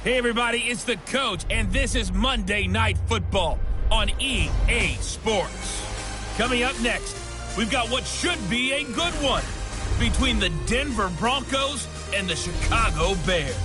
Hey everybody, it's the coach, and this is Monday Night Football on EA Sports. Coming up next, we've got what should be a good one between the Denver Broncos and the Chicago Bears.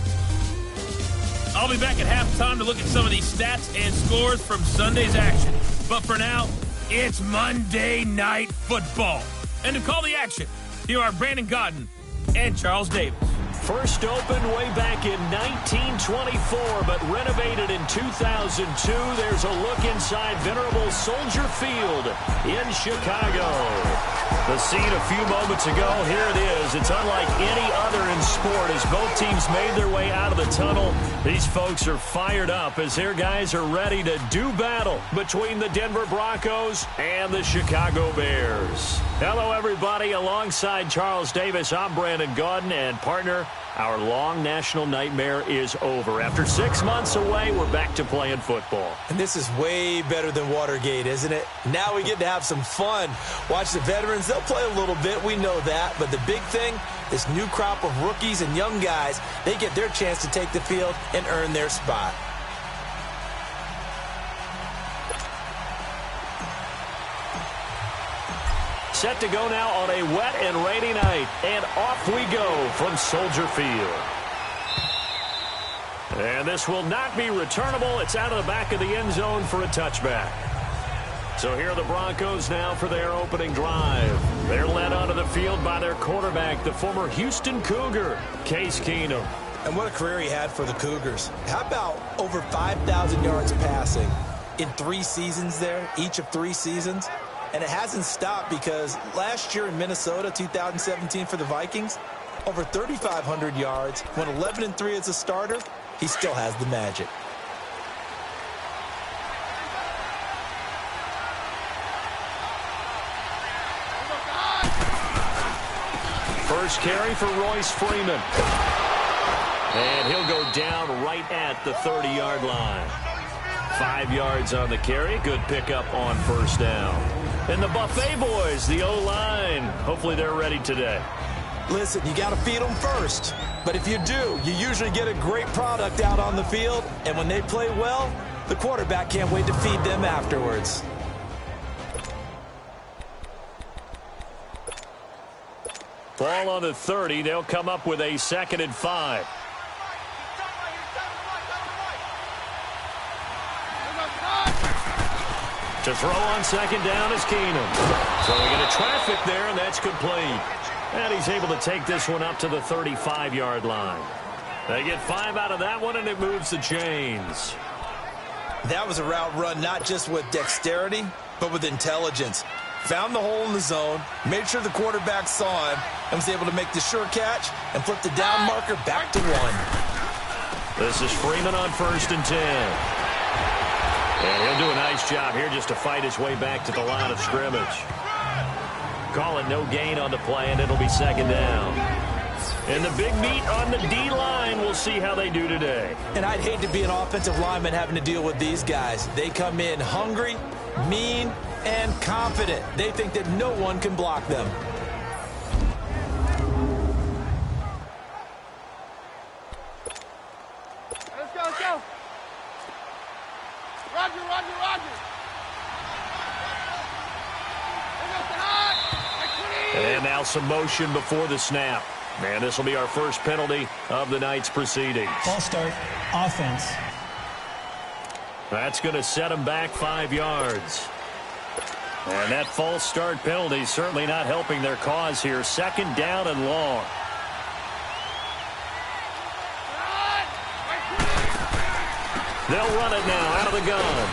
I'll be back at halftime to look at some of these stats and scores from Sunday's action. But for now, it's Monday Night Football. And to call the action, here are Brandon Godden and Charles Davis. First opened way back in 1924, but renovated in 2002. There's a look inside venerable Soldier Field in Chicago. The scene a few moments ago, here it is. It's unlike any other in sport as both teams made their way out of the tunnel. These folks are fired up as their guys are ready to do battle between the Denver Broncos and the Chicago Bears. Hello, everybody. Alongside Charles Davis, I'm Brandon Godden, and partner, our long national nightmare is over. After 6 months away, we're back to playing football. And this is way better than Watergate, isn't it? Now we get to have some fun. Watch the veterans. They'll play a little bit. We know that. But the big thing, this new crop of rookies and young guys, they get their chance to take the field and earn their spot. Set to go now on a wet and rainy night. And off we go from Soldier Field. And this will not be returnable. It's out of the back of the end zone for a touchback. So here are the Broncos now for their opening drive. They're led onto the field by their quarterback, the former Houston Cougar, Case Keenum. And what a career he had for the Cougars. How about over 5,000 yards passing in 3 seasons there, each of 3 seasons? And it hasn't stopped because last year in Minnesota, 2017 for the Vikings, over 3,500 yards, went 11-3 as a starter. He still has the magic. First carry for Royce Freeman. And he'll go down right at the 30-yard line. 5 yards on the carry. Good pickup on first down. And the Buffet boys, the O-line, hopefully they're ready today. Listen, you got to feed them first. But if you do, you usually get a great product out on the field. And when they play well, the quarterback can't wait to feed them afterwards. Ball on the 30. They'll come up with a 2nd and 5. To throw on 2nd down is Keenum. Throwing into traffic there, and that's complete. And he's able to take this one up to the 35-yard line. They get 5 out of that one, and it moves the chains. That was a route run not just with dexterity, but with intelligence. Found the hole in the zone, made sure the quarterback saw him, and was able to make the sure catch and flip the down marker back to 1. This is Freeman on 1st and 10. And he'll do a nice job here just to fight his way back to the line of scrimmage. Call it no gain on the play, and it'll be 2nd down. And the big meat on the D-line, we'll see how they do today. And I'd hate to be an offensive lineman having to deal with these guys. They come in hungry, mean, and confident. They think that no one can block them. Let's go, let's go. Roger, Roger, Roger. And now some motion before the snap. And this will be our first penalty of the night's proceedings. Ball start, offense. That's going to set him back 5 yards. And that false start penalty certainly not helping their cause here. 2nd down and long. They'll run it now out of the gun.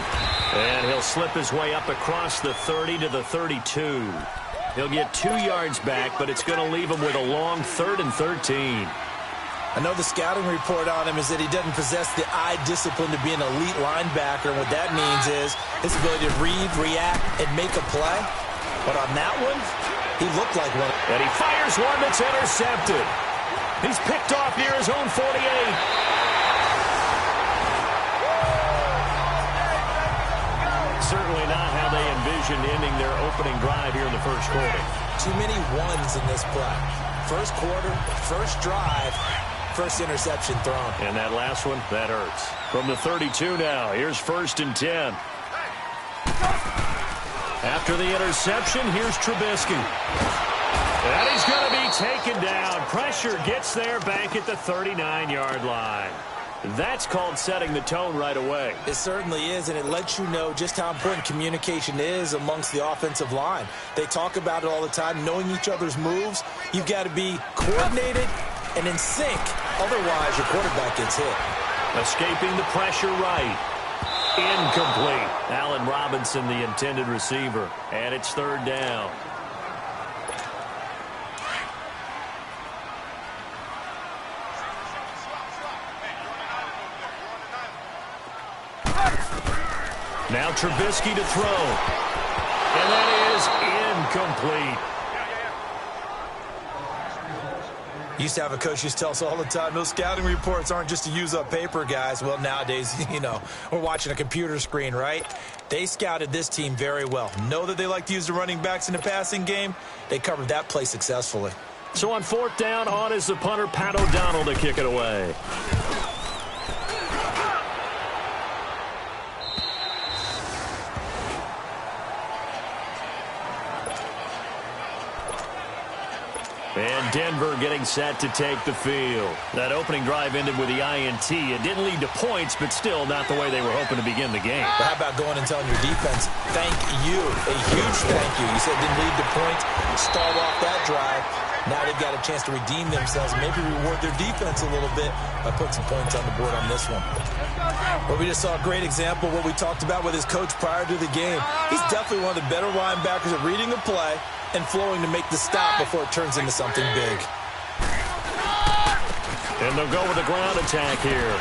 And he'll slip his way up across the 30 to the 32. He'll get 2 yards back, but it's going to leave him with a long 3rd and 13. I know the scouting report on him is that he doesn't possess the eye discipline to be an elite linebacker. And what that means is his ability to read, react, and make a play. But on that one, he looked like one. And he fires one that's intercepted. He's picked off near his own 48. Certainly not how they envisioned ending their opening drive here in the first quarter. Too many ones in this play. First quarter, first drive, First interception thrown. And that last one, that hurts. From the 32 now, here's 1st and 10. After the interception, here's Trubisky. And he's going to be taken down. Pressure gets there back at the 39-yard line. That's called setting the tone right away. It certainly is, and it lets you know just how important communication is amongst the offensive line. They talk about it all the time, knowing each other's moves. You've got to be coordinated and in sync. Otherwise, your quarterback gets hit. Escaping the pressure right. Incomplete. Allen Robinson, the intended receiver. And it's 3rd down. Now Trubisky to throw. And that is incomplete. Used to have a coach used to tell us all the time, those scouting reports aren't just to use up paper, guys. Well, nowadays, we're watching a computer screen, right? They scouted this team very well. Know that they like to use the running backs in the passing game. They covered that play successfully. So on 4th down, on is the punter, Pat O'Donnell, to kick it away. And Denver getting set to take the field. That opening drive ended with the INT. It didn't lead to points, but still not the way they were hoping to begin the game. But how about going and telling your defense, thank you, a huge thank you. You said it didn't lead to points, start off that drive. Now they've got a chance to redeem themselves, maybe reward their defense a little bit by putting some points on the board on this one. But we just saw a great example of what we talked about with his coach prior to the game. He's definitely one of the better linebackers at reading the play and flowing to make the stop before it turns into something big. And they'll go with the ground attack here.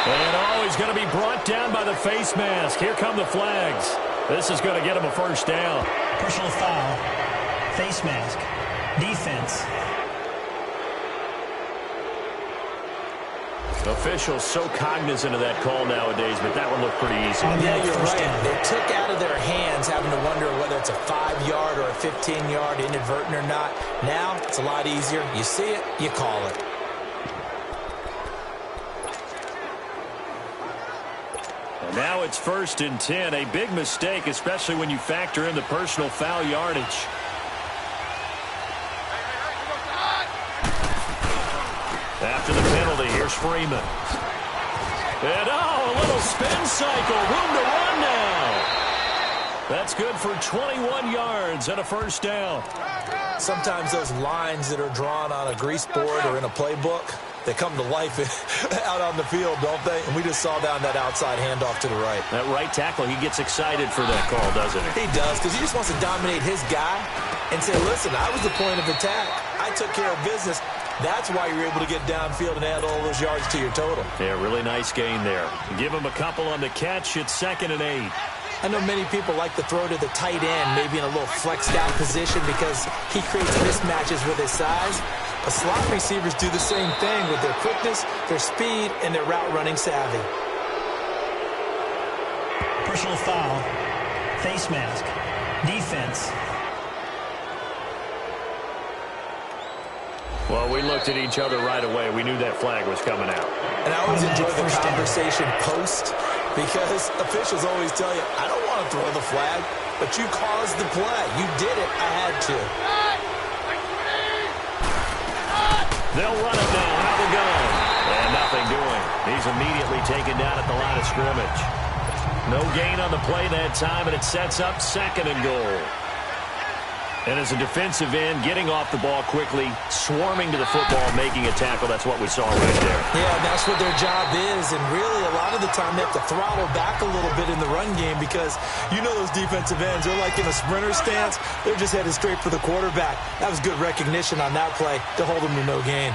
And he's going to be brought down by the face mask. Here come the flags. This is going to get him a 1st down. Personal foul. Face mask. Defense. Officials so cognizant of that call nowadays, but that one looked pretty easy. Yeah, you're right. They took out of their hands having to wonder whether it's a 5-yard or a 15-yard, inadvertent or not. Now, it's a lot easier. You see it, you call it. And now it's 1st and 10. A big mistake, especially when you factor in the personal foul yardage. After the penalty, here's Freeman. And, a little spin cycle. Room to run now. That's good for 21 yards and a 1st down. Sometimes those lines that are drawn on a grease board or in a playbook, they come to life out on the field, don't they? And we just saw down that outside handoff to the right. That right tackle, he gets excited for that call, doesn't he? He does, because he just wants to dominate his guy and say, listen, I was the point of attack. I took care of business. That's why you're able to get downfield and add all those yards to your total. Yeah, really nice gain there. Give him a couple on the catch. It's 2nd and 8. I know many people like to throw to the tight end, maybe in a little flexed out position because he creates mismatches with his size. But slot receivers do the same thing with their quickness, their speed, and their route running savvy. Personal foul. Face mask. Defense. Well, we looked at each other right away. We knew that flag was coming out. And I always enjoy the conversation post because officials always tell you, I don't want to throw the flag, but you caused the play. You did it. I had to. They'll run it now. Out the gun. And nothing doing. He's immediately taken down at the line of scrimmage. No gain on the play that time, and it sets up 2nd and goal. And as a defensive end, getting off the ball quickly, swarming to the football, making a tackle, that's what we saw right there. Yeah, that's what their job is. And really, a lot of the time, they have to throttle back a little bit in the run game because you know those defensive ends, they're like in a sprinter stance. They're just headed straight for the quarterback. That was good recognition on that play to hold them to no gain.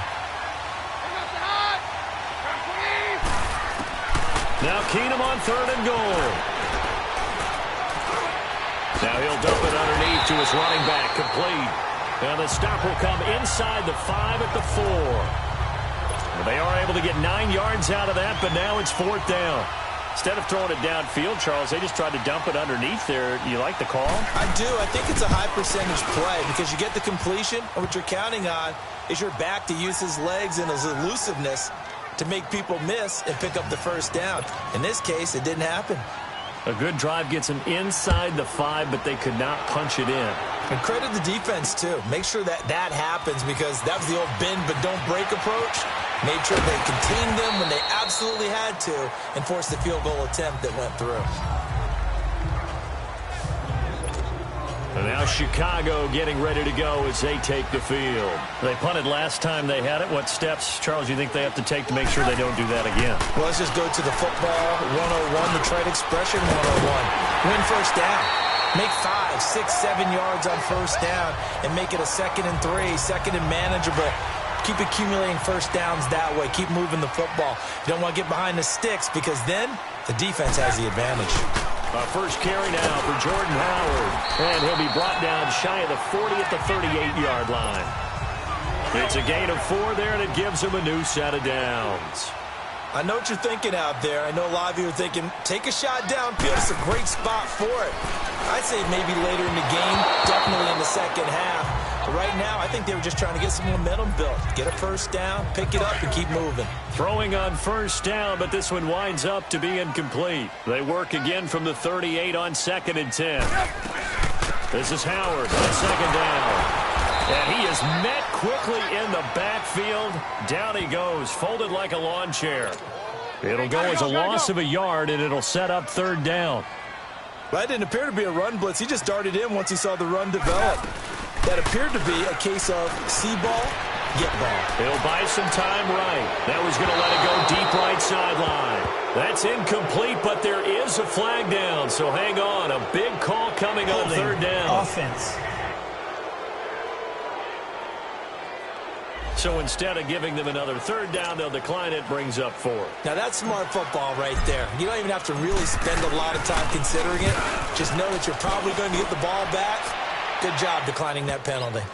Now Keenum on 3rd and goal. Now he'll dump it underneath to his running back, complete. And the stop will come inside the 5 at the 4. They are able to get 9 yards out of that, but now it's 4th down. Instead of throwing it downfield, Charles, they just tried to dump it underneath there. You like the call? I do. I think it's a high percentage play because you get the completion, and what you're counting on is your back to use his legs and his elusiveness to make people miss and pick up the first down. In this case, it didn't happen. A good drive gets them inside the 5, but they could not punch it in. And credit the defense, too. Make sure that that happens because that was the old bend but don't break approach. Made sure they contained them when they absolutely had to and forced the field goal attempt that went through. And now Chicago getting ready to go as they take the field. They punted last time they had it. What steps, Charles, you think they have to take to make sure they don't do that again? Well, let's just go to the football 101, the trade expression 101. Win first down. Make 5, 6, 7 yards on first down and make it a 2nd and 3, 2nd and manageable. Keep accumulating first downs that way. Keep moving the football. You don't want to get behind the sticks because then the defense has the advantage. First carry now for Jordan Howard. And he'll be brought down shy of the 40 at the 38-yard line. It's a gain of 4 there, and it gives him a new set of downs. I know what you're thinking out there. I know a lot of you are thinking, take a shot downfield. It's a great spot for it. I'd say maybe later in the game, definitely in the second half. But right now, I think they were just trying to get some momentum built. Get a first down, pick it up, and keep moving. Throwing on first down, but this one winds up to be incomplete. They work again from the 38 on 2nd and 10. This is Howard on 2nd down. And he is met quickly in the backfield. Down he goes, folded like a lawn chair. It'll go as a loss of a yard, and it'll set up 3rd down. That didn't appear to be a run blitz. He just darted in once he saw the run develop. That appeared to be a case of see ball, get ball. He'll buy some time right. That was going to let it go deep right sideline. That's incomplete, but there is a flag down, so hang on. A big call coming on 3rd down. Offense. So instead of giving them another 3rd down, they'll decline it, brings up 4. Now that's smart football right there. You don't even have to really spend a lot of time considering it. Just know that you're probably going to get the ball back. Good job declining that penalty.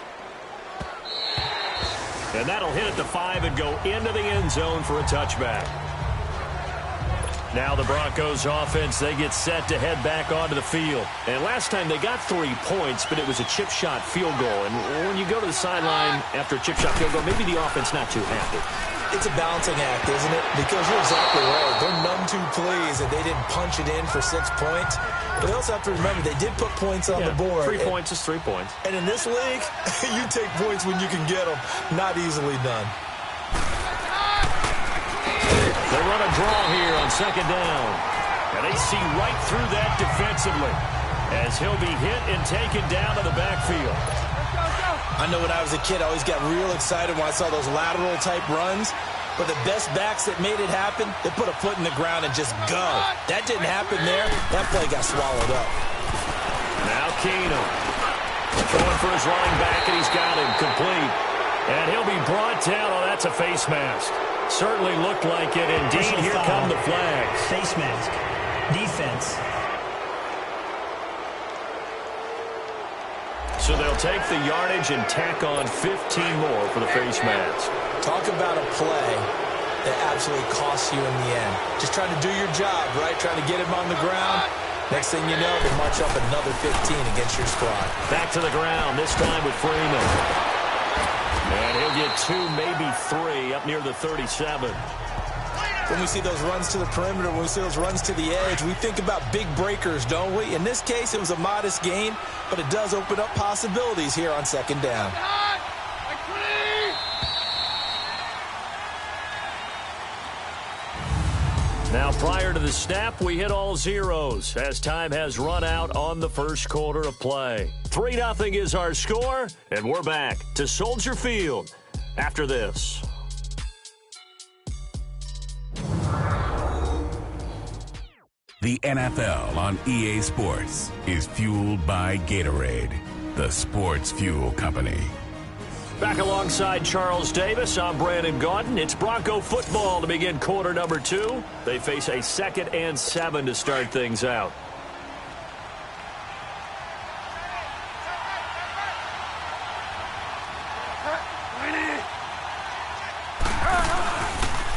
And that'll hit at the 5 and go into the end zone for a touchback. Now the Broncos offense, they get set to head back onto the field. And last time they got 3 points, but it was a chip shot field goal. And when you go to the sideline after a chip shot field goal, maybe the offense not too happy. It's a balancing act, isn't it? Because you're exactly right. They're none too pleased that they didn't punch it in for 6 points. But they also have to remember they did put points on the board. 3 points is 3 points. And in this league, you take points when you can get them. Not easily done. They run a draw here on 2nd down. And they see right through that defensively as he'll be hit and taken down to the backfield. I know when I was a kid, I always got real excited when I saw those lateral-type runs. But the best backs that made it happen, they put a foot in the ground and just go. That didn't happen there. That play got swallowed up. Now Keenum throwing for his running back, and he's got him complete. And he'll be brought down. Oh, that's a face mask. Certainly looked like it. Indeed, here come the flags. Face mask. Defense. So they'll take the yardage and tack on 15 more for the face mask. Talk about a play that absolutely costs you in the end. Just trying to do your job, right? Trying to get him on the ground. Next thing you know, they march up another 15 against your squad. Back to the ground, this time with Freeman. And he'll get 2, maybe 3 up near the 37. When we see those runs to the perimeter, when we see those runs to the edge, we think about big breakers, don't we? In this case, it was a modest gain, but it does open up possibilities here on 2nd down. Now, prior to the snap, we hit all zeros as time has run out on the first quarter of play. 3-0 is our score, and we're back to Soldier Field after this. The NFL on EA Sports is fueled by Gatorade, the sports fuel company. Back alongside Charles Davis, I'm Brandon Gaudin. It's Bronco football to begin quarter number 2. They face a 2nd and 7 to start things out.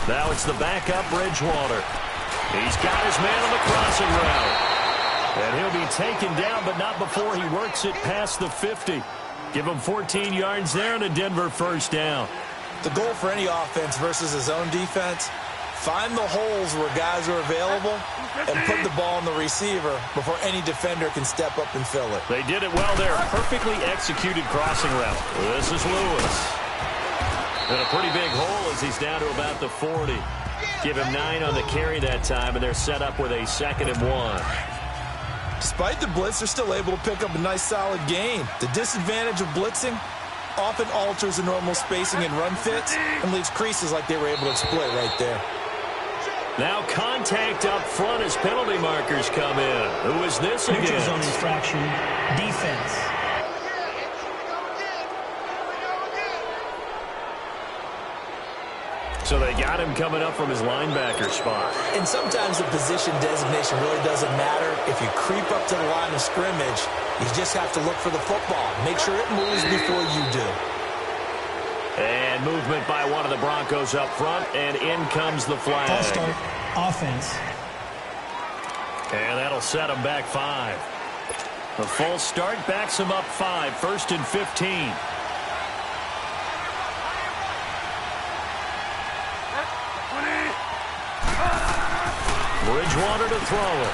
Now it's the backup Bridgewater. He's got his man on the crossing route. And he'll be taken down, but not before he works it past the 50. Give him 14 yards there and a Denver first down. The goal for any offense versus his own defense, find the holes where guys are available and put the ball on the receiver before any defender can step up and fill it. They did it well there. Perfectly executed crossing route. This is Lewis. And a pretty big hole as he's down to about the 40. Give him 9 on the carry that time, and they're set up with a 2nd and 1. Despite the blitz, they're still able to pick up a nice, solid gain. The disadvantage of blitzing often alters the normal spacing and run fits and leaves creases like they were able to exploit right there. Now contact up front as penalty markers come in. Who is this again? Neutral zone infraction. Defense. So they got him coming up from his linebacker spot. And sometimes the position designation really doesn't matter. If you creep up to the line of scrimmage, you just have to look for the football. Make sure it moves before you do. And movement by one of the Broncos up front, and in comes the flag. False start, offense. And that'll set him back 5. The full start backs him up 5, 1st and 15. Bridgewater to throw it.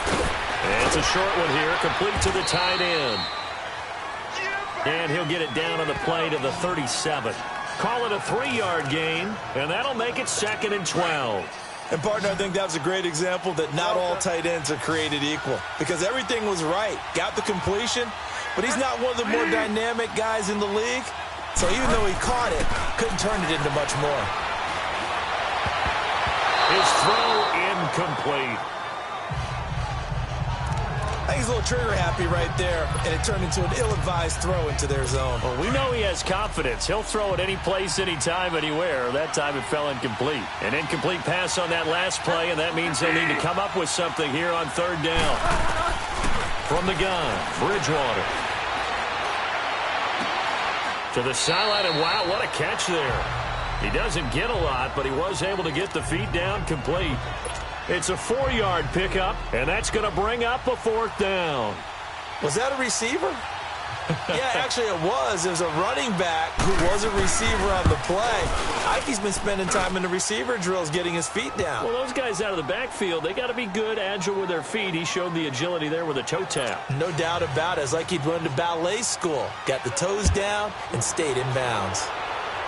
And it's a short one here, complete to the tight end. And he'll get it down on the play to the 37. Call it a 3-yard gain, and that'll make it 2nd and 12. And, partner, I think that was a great example that not all tight ends are created equal. Because everything was right. Got the completion, but he's not one of the more dynamic guys in the league. So even though he caught it, couldn't turn it into much more. His throw incomplete. I think he's a little trigger happy right there, and it turned into an ill-advised throw into their zone. Well, we know he has confidence. He'll throw it any place, anytime, anywhere. That time it fell incomplete. An incomplete pass on that last play, and that means they'll need to come up with something here on 3rd down. From the gun, Bridgewater. To the sideline, and wow, what a catch there. He doesn't get a lot, but he was able to get the feet down complete. It's a 4-yard pickup, and that's going to bring up a 4th down. Was that a receiver? Yeah, actually it was. It was a running back who was a receiver on the play. Ike's been spending time in the receiver drills getting his feet down. Well, those guys out of the backfield, they got to be good, agile with their feet. He showed the agility there with a toe tap. No doubt about it. It's like he'd run to ballet school. Got the toes down and stayed in bounds.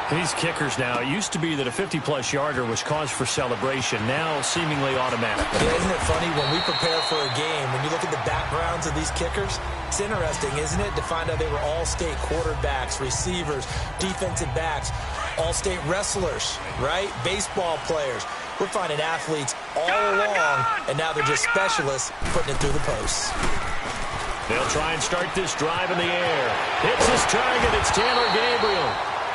These kickers now, it used to be that a 50-plus yarder was cause for celebration, now seemingly automatic. Yeah, isn't it funny, when we prepare for a game, when you look at the backgrounds of these kickers, it's interesting, isn't it, to find out they were all-state quarterbacks, receivers, defensive backs, all-state wrestlers, right? Baseball players. We're finding athletes all along, and now they're just specialists putting it through the posts. They'll try and start this drive in the air. Hits his target, it's Taylor Gabriel.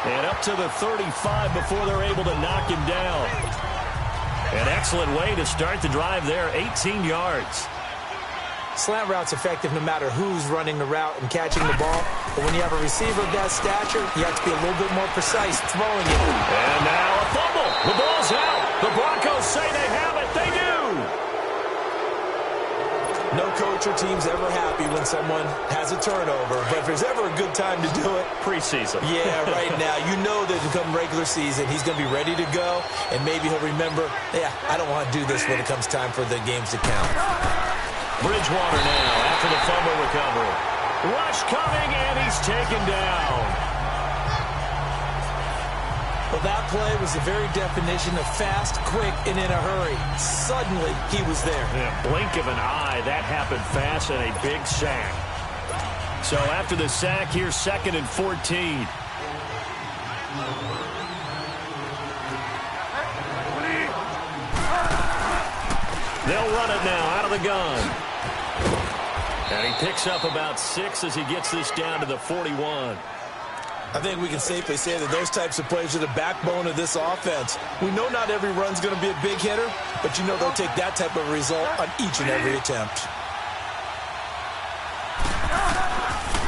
And up to the 35 before they're able to knock him down. An excellent way to start the drive there, 18 yards. Slant route's effective no matter who's running the route and catching the ball. But when you have a receiver of that stature, you have to be a little bit more precise throwing it. And now a fumble. The ball's out. The Broncos say they have it. They do. No coach or team's ever happy when someone has a turnover, but if there's ever a good time to do it, preseason. Yeah, right now. You know that come regular season, he's going to be ready to go, and maybe he'll remember, yeah, I don't want to do this when it comes time for the games to count. Bridgewater now after the fumble recovery. Rush coming, and he's taken down. Well, that play was the very definition of fast, quick, and in a hurry. Suddenly, he was there. In a blink of an eye, that happened fast and a big sack. So after the sack, here's 2nd and 14. They'll run it now out of the gun. And he picks up about 6 as he gets this down to the 41. I think we can safely say that those types of plays are the backbone of this offense. We know not every run's going to be a big hitter, but you know they'll take that type of result on each and every attempt.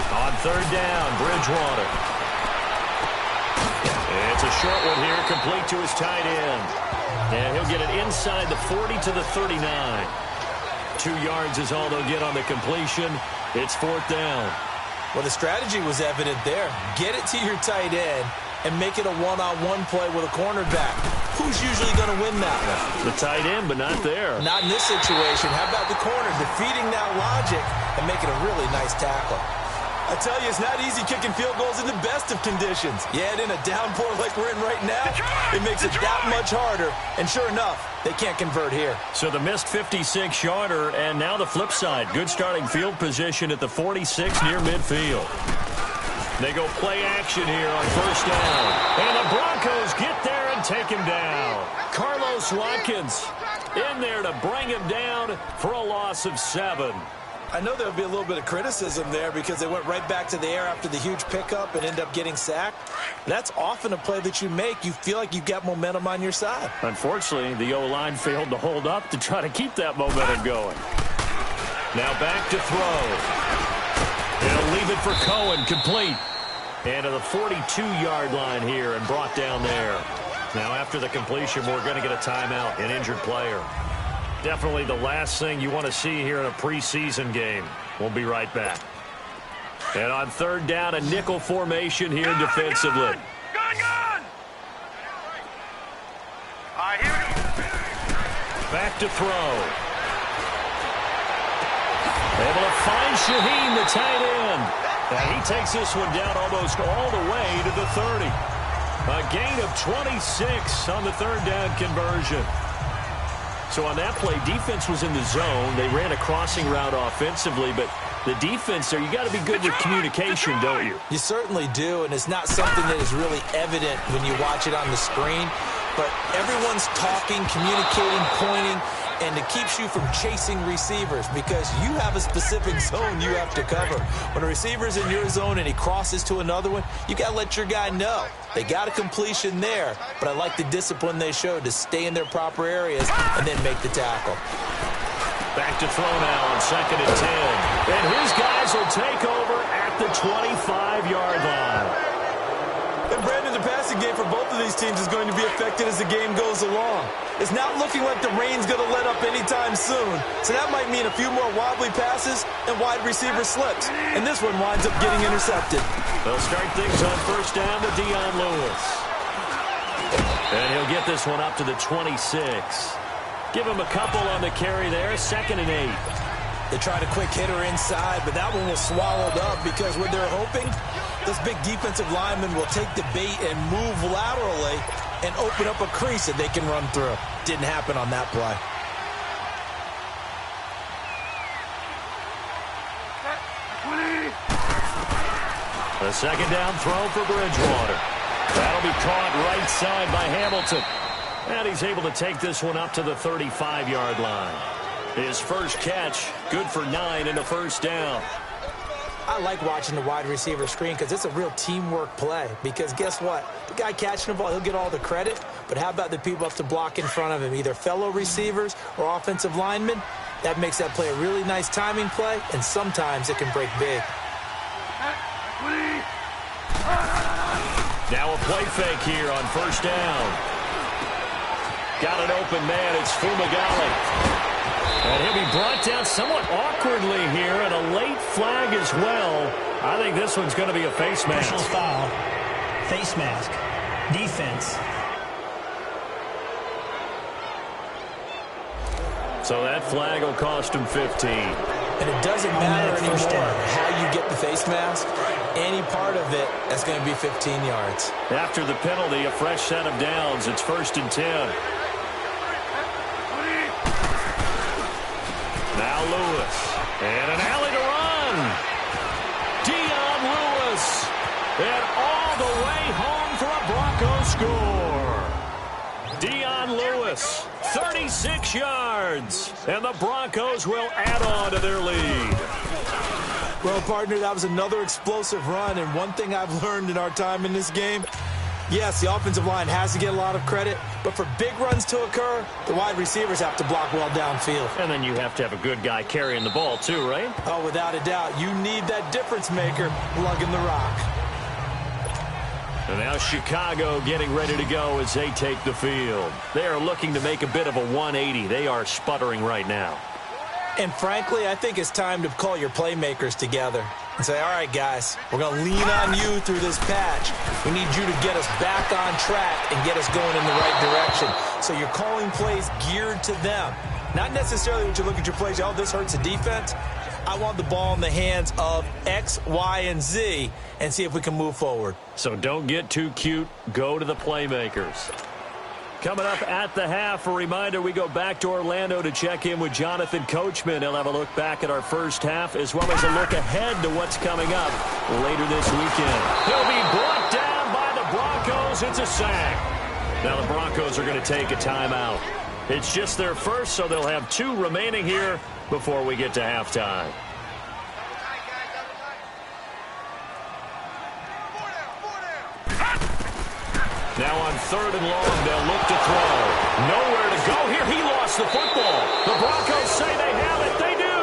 On 3rd down, Bridgewater. It's a short one here, complete to his tight end. And he'll get it inside the 40 to the 39. 2 yards is all they'll get on the completion. It's 4th down. Well, the strategy was evident there. Get it to your tight end and make it a one-on-one play with a cornerback. Who's usually going to win that one? The tight end, but not there. Not in this situation. How about the corner defeating that logic and making a really nice tackle? I tell you, it's not easy kicking field goals in the best of conditions. Yet in a downpour like we're in right now, it makes it that much harder. And sure enough, they can't convert here. So the missed 56-yarder, and now the flip side. Good starting field position at the 46 near midfield. They go play action here on 1st down. And the Broncos get there and take him down. Carlos Watkins in there to bring him down for a loss of 7. I know there'll be a little bit of criticism there because they went right back to the air after the huge pickup and end up getting sacked. That's often a play that you make. You feel like you've got momentum on your side. Unfortunately, the O-line failed to hold up to try to keep that momentum going. Now back to throw. He'll leave it for Cohen, complete. And to the 42-yard line here and brought down there. Now after the completion, we're going to get a timeout, an injured player. Definitely the last thing you want to see here in a preseason game. We'll be right back. And on 3rd down, a nickel formation here defensively. Gun! All right, here we go. Back to throw. Able to find Shaheen, the tight end. And he takes this one down almost all the way to the 30. A gain of 26 on the 3rd down conversion. So on that play, defense was in the zone. They ran a crossing route offensively, but the defense there, you got to be good with communication, don't you? You certainly do, and it's not something that is really evident when you watch it on the screen. But everyone's talking, communicating, pointing, and it keeps you from chasing receivers because you have a specific zone you have to cover. When a receiver's in your zone and he crosses to another one, you got to let your guy know. They got a completion there, but I like the discipline they showed to stay in their proper areas and then make the tackle. Back to throw now on 2nd and 10. And his guys will take over at the 25-yard line. And Brandon, the passing game for both of these teams is going to be affected as the game goes along. It's not looking like the rain's going to let up anytime soon. So that might mean a few more wobbly passes and wide receiver slips. And this one winds up getting intercepted. They'll start things on 1st down to Dion Lewis. And he'll get this one up to the 26. Give him a couple on the carry there. 2nd and 8. They tried a quick hitter inside, but that one was swallowed up because what they're hoping, those big defensive linemen will take the bait and move laterally and open up a crease that they can run through. Didn't happen on that play. The 2nd down throw for Bridgewater. That'll be caught right side by Hamilton. And he's able to take this one up to the 35-yard line. His first catch, good for 9 and a 1st down. I like watching the wide receiver screen because it's a real teamwork play. Because guess what? The guy catching the ball, he'll get all the credit. But how about the people up to block in front of him, either fellow receivers or offensive linemen? That makes that play a really nice timing play, and sometimes it can break big. Now a play fake here on 1st down. Got an open man. It's Fumagalli. And he'll be brought down somewhat awkwardly here, and a late flag as well. I think this one's going to be a face mask. Personal foul. Face mask. Defense. So that flag will cost him 15. And it doesn't matter anymore how you get the face mask. Any part of it, that's going to be 15 yards. After the penalty, a fresh set of downs. It's 1st and 10. Now Lewis. And an alley to run. Dion Lewis. And all the way home for a Broncos score. Dion Lewis, 36 yards. And the Broncos will add on to their lead. Well, partner, that was another explosive run. And one thing I've learned in our time in this game, yes, the offensive line has to get a lot of credit, but for big runs to occur, the wide receivers have to block well downfield. And then you have to have a good guy carrying the ball too, right? Oh, without a doubt. You need that difference maker lugging the rock. And now Chicago getting ready to go as they take the field. They are looking to make a bit of a 180. They are sputtering right now. And frankly, I think it's time to call your playmakers together and say, all right, guys, we're going to lean on you through this patch. We need you to get us back on track and get us going in the right direction. So you're calling plays geared to them. Not necessarily what you look at your plays, oh, this hurts the defense. I want the ball in the hands of X, Y, and Z and see if we can move forward. So don't get too cute. Go to the playmakers. Coming up at the half, a reminder, we go back to Orlando to check in with Jonathan Coachman. He'll have a look back at our first half as well as a look ahead to what's coming up later this weekend. He'll be brought down by the Broncos. It's a sack. Now the Broncos are going to take a timeout. It's just their first, so they'll have 2 remaining here before we get to halftime. Now on 3rd and long, they'll look to throw. Nowhere to go here. He lost the football. The Broncos say they have it. They do.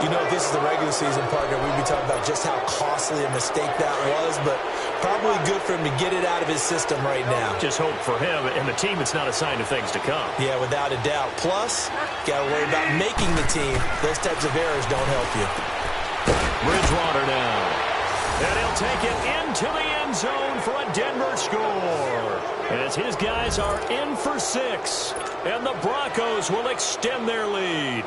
You know, if this is the regular season, partner, we'd be talking about just how costly a mistake that was, but probably good for him to get it out of his system right now. Just hope for him and the team it's not a sign of things to come. Yeah, without a doubt. Plus, got to worry about making the team. Those types of errors don't help you. Bridgewater now. And he'll take it into the end zone for a Denver score. As his guys are in for 6. And the Broncos will extend their lead.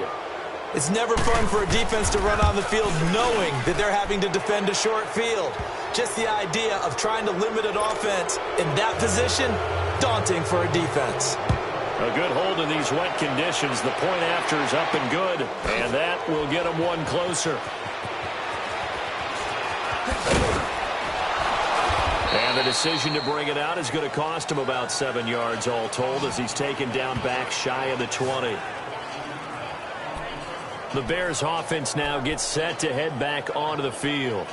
It's never fun for a defense to run on the field knowing that they're having to defend a short field. Just the idea of trying to limit an offense in that position, daunting for a defense. A good hold in these wet conditions. The point after is up and good. And that will get them 1 closer. And the decision to bring it out is going to cost him about 7 yards all told as he's taken down back shy of the 20. The Bears offense now gets set to head back onto the field.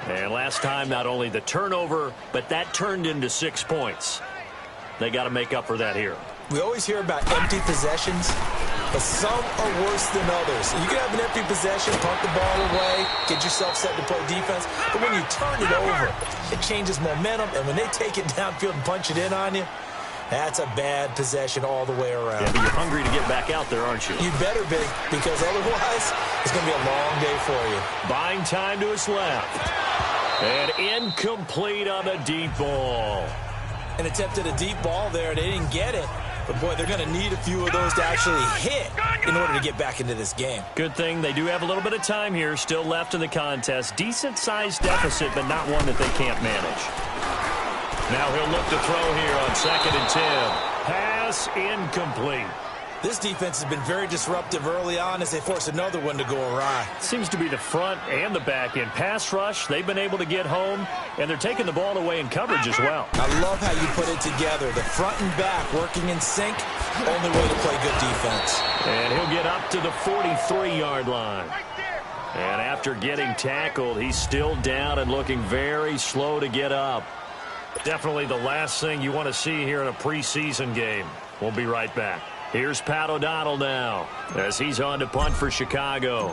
And last time, not only the turnover, but that turned into 6 points. They got to make up for that here. We always hear about empty possessions, but some are worse than others. You can have an empty possession, punt the ball away, get yourself set to play defense, but when you turn it over, it changes momentum, and when they take it downfield and punch it in on you, that's a bad possession all the way around. Yeah, but you're hungry to get back out there, aren't you? You better be, because otherwise, it's going to be a long day for you. Buying time to his left. And incomplete on the deep ball. An attempt at a deep ball there. They didn't get it. But, boy, they're going to need a few of those to actually hit in order to get back into this game. Good thing they do have a little bit of time here still left in the contest. Decent-sized deficit, but not one that they can't manage. Now he'll look to throw here on 2nd and 10. Pass incomplete. This defense has been very disruptive early on as they force another one to go awry. Seems to be the front and the back end. Pass rush, they've been able to get home, and they're taking the ball away in coverage as well. I love how you put it together. The front and back working in sync, only way to play good defense. And he'll get up to the 43-yard line. And after getting tackled, he's still down and looking very slow to get up. Definitely the last thing you want to see here in a preseason game. We'll be right back. Here's Pat O'Donnell now as he's on to punt for Chicago.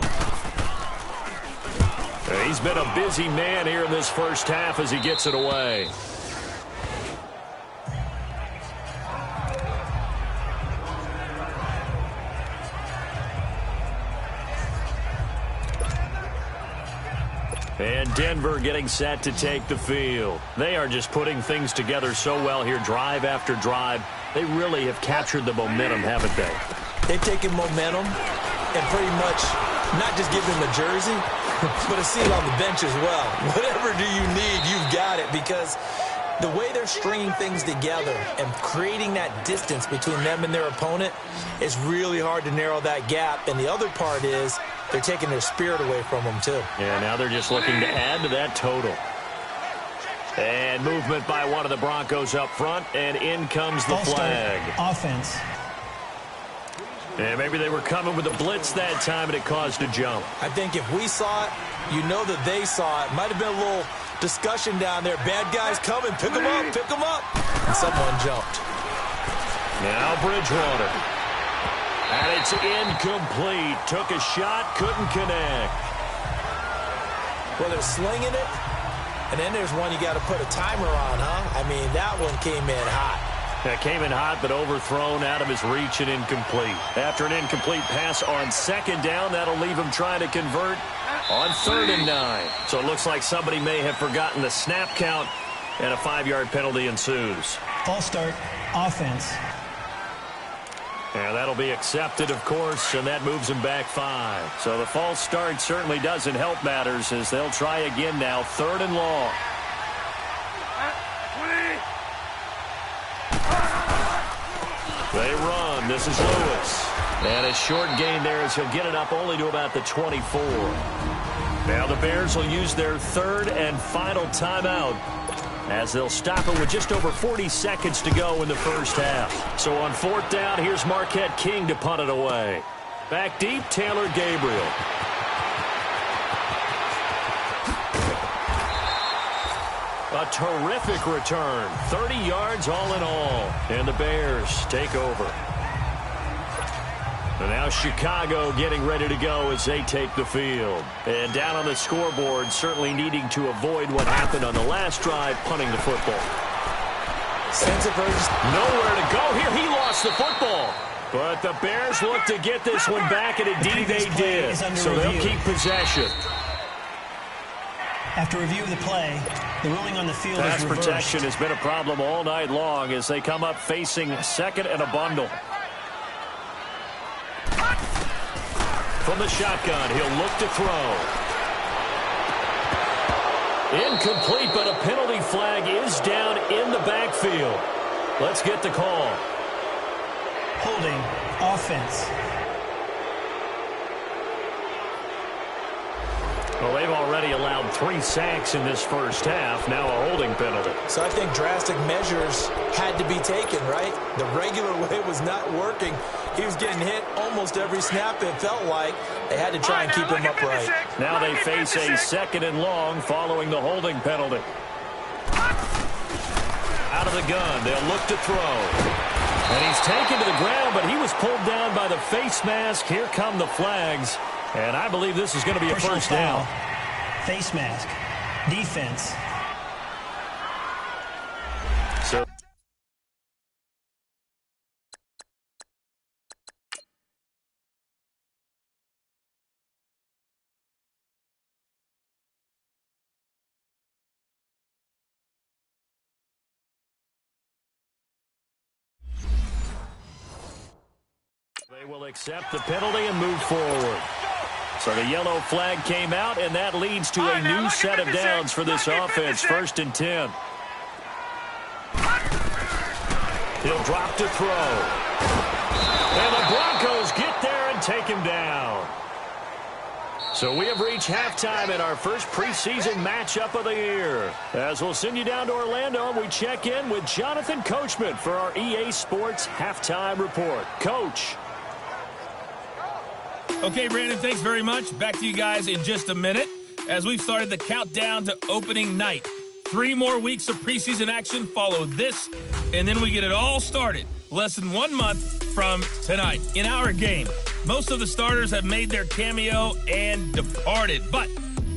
He's been a busy man here in this first half as he gets it away. And Denver getting set to take the field. They are just putting things together so well here, drive after drive. They really have captured the momentum, haven't they? They've taken momentum and pretty much not just given them a jersey, but a seat on the bench as well. Whatever do you need, you've got it, because the way they're stringing things together and creating that distance between them and their opponent is really hard to narrow that gap. And the other part is they're taking their spirit away from them, too. Yeah, now they're just looking to add to that total. And movement by one of the Broncos up front, and in comes the flag. Offense. And maybe they were coming with a blitz that time, and it caused a jump. I think if we saw it, you know that they saw it. Might have been a little discussion down there. Bad guys coming. Pick them up. Pick them up. And someone jumped. Now Bridgewater. And it's incomplete. Took a shot, couldn't connect. Well, they're slinging it, And then there's one you got to put a timer on, huh? I mean, that one came in hot. That came in hot, but overthrown, out of his reach, and incomplete. After an incomplete pass on second down, that'll leave him trying to convert on 3rd and 9. So it looks like somebody may have forgotten the snap count, and a 5-yard penalty ensues. False start, offense. And that'll be accepted, of course, and that moves him back 5. So the false start certainly doesn't help matters as they'll try again now, 3rd and long. They run. This is Lewis. And a short gain there as he'll get it up only to about the 24. Now the Bears will use their 3rd and final timeout as they'll stop it with just over 40 seconds to go in the first half. So on 4th down, here's Marquette King to punt it away. Back deep, Taylor Gabriel. A terrific return. 30 yards all in all. And the Bears take over. And now Chicago getting ready to go as they take the field. And down on the scoreboard, certainly needing to avoid what happened on the last drive, punting the football. Sense of urgency. Nowhere to go here. He lost the football. But the Bears look to get this one back, and indeed they did. So they'll keep possession. After review of the play, the ruling on the field Pass is reversed. protection has been a problem all night long as they come up facing 2nd and a bundle. From the shotgun, he'll look to throw. Incomplete, but a penalty flag is down in the backfield. Let's get the call. Holding, offense. Well, they've already allowed 3 sacks in this first half. Now a holding penalty. So I think drastic measures had to be taken, right? The regular way was not working. He was getting hit almost every snap, it felt like. They had to try and keep him upright. Now they face a 2nd and long following the holding penalty. Out of the gun, they'll look to throw. And he's taken to the ground, but he was pulled down by the face mask. Here come the flags. And I believe this is going to be a first down. Face mask. Defense. So they will accept the penalty and move forward. So the yellow flag came out, and that leads to a new set of downs for this offense. 1st and 10. He'll drop to throw. And the Broncos get there and take him down. So we have reached halftime in our first preseason matchup of the year. As we'll send you down to Orlando, we check in with Jonathan Coachman for our EA Sports Halftime Report. Coach. Okay, Brandon, thanks very much. Back to you guys in just a minute as we've started the countdown to opening night. 3 more weeks of preseason action follow this, and then we get it all started less than 1 month from tonight. In our game, most of the starters have made their cameo and departed, but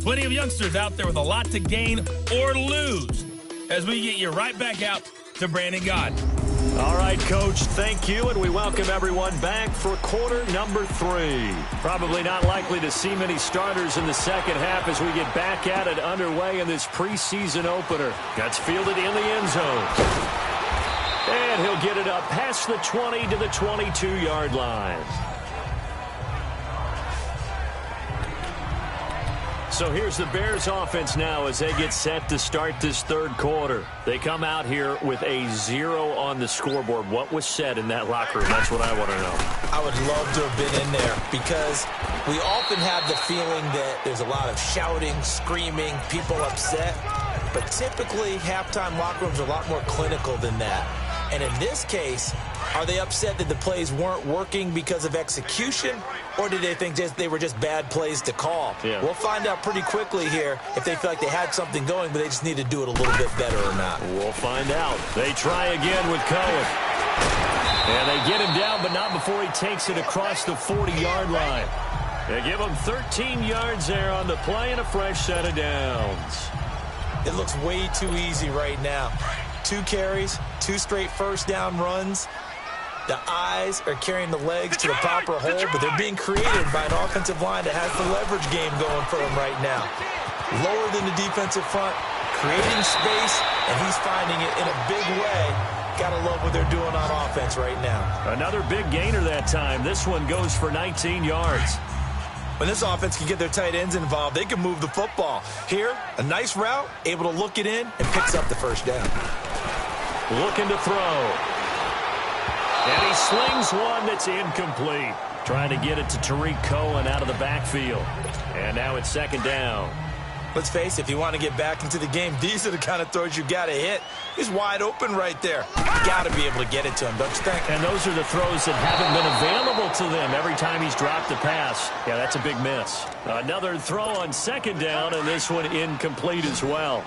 plenty of youngsters out there with a lot to gain or lose as we get you right back out to Brandon Gott. All right, Coach, thank you, and we welcome everyone back for quarter number 3. Probably not likely to see many starters in the second half as we get back at it underway in this preseason opener. That's fielded in the end zone. And he'll get it up past the 20 to the 22-yard line. So here's the Bears offense now as they get set to start this 3rd quarter. They come out here with a 0 on the scoreboard. What was said in that locker room? That's what I want to know. I would love to have been in there because we often have the feeling that there's a lot of shouting, screaming, people upset. But typically, halftime locker rooms are a lot more clinical than that. And in this case, are they upset that the plays weren't working because of execution, or did they think they were just bad plays to call? Yeah. We'll find out pretty quickly here if they feel like they had something going, but they just need to do it a little bit better or not. We'll find out. They try again with Cohen. And they get him down, but not before he takes it across the 40-yard line. They give him 13 yards there on the play and a fresh set of downs. It looks way too easy right now. 2 carries, 2 straight first down runs. The eyes are carrying the legs to the proper hole, but they're being created by an offensive line that has the leverage game going for them right now. Lower than the defensive front, creating space, and he's finding it in a big way. Gotta love what they're doing on offense right now. Another big gainer that time. This one goes for 19 yards. When this offense can get their tight ends involved, they can move the football. Here, a nice route, able to look it in, and picks up the first down. Looking to throw. And he slings one that's incomplete. Trying to get it to Tariq Cohen out of the backfield. And now it's second down. Let's face it, if you want to get back into the game, these are the kind of throws you got to hit. He's wide open right there. You got to be able to get it to him, don't you think? And those are the throws that haven't been available to them every time he's dropped a pass. Yeah, that's a big miss. Another throw on second down, and this one incomplete as well.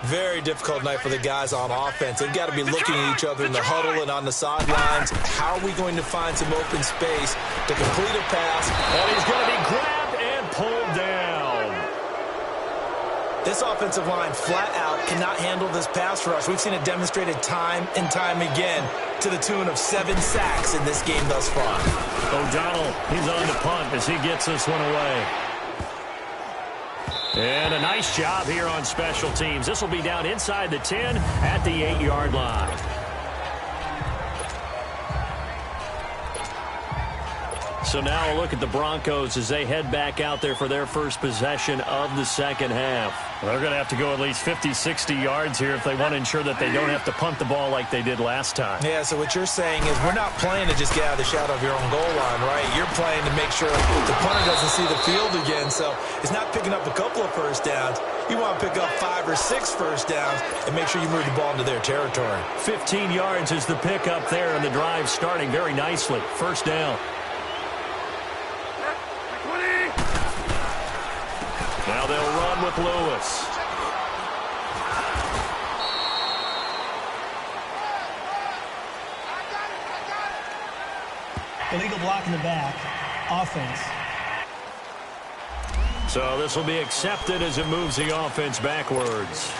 Very difficult night for the guys on offense. They've got to be looking at each other in the huddle and on the sidelines. How are we going to find some open space to complete a pass? And he's going to be grabbed and pulled down. This offensive line flat out cannot handle this pass rush. We've seen it demonstrated time and time again to the tune of 7 sacks in this game thus far. O'Donnell, he's on the punt as he gets this one away. And a nice job here on special teams. This will be down inside the 10 at the 8-yard line. So now a look at the Broncos as they head back out there for their first possession of the second half. They're going to have to go at least 50, 60 yards here if they want to ensure that they don't have to punt the ball like they did last time. Yeah, so what you're saying is we're not playing to just get out of the shadow of your own goal line, right? You're playing to make sure the punter doesn't see the field again. So it's not picking up a couple of first downs. You want to pick up 5 or 6 first downs and make sure you move the ball into their territory. 15 yards is the pickup there, and the drive starting very nicely. First down. Now they'll run with Lewis. Illegal block in the back. Offense. So this will be accepted as it moves the offense backwards.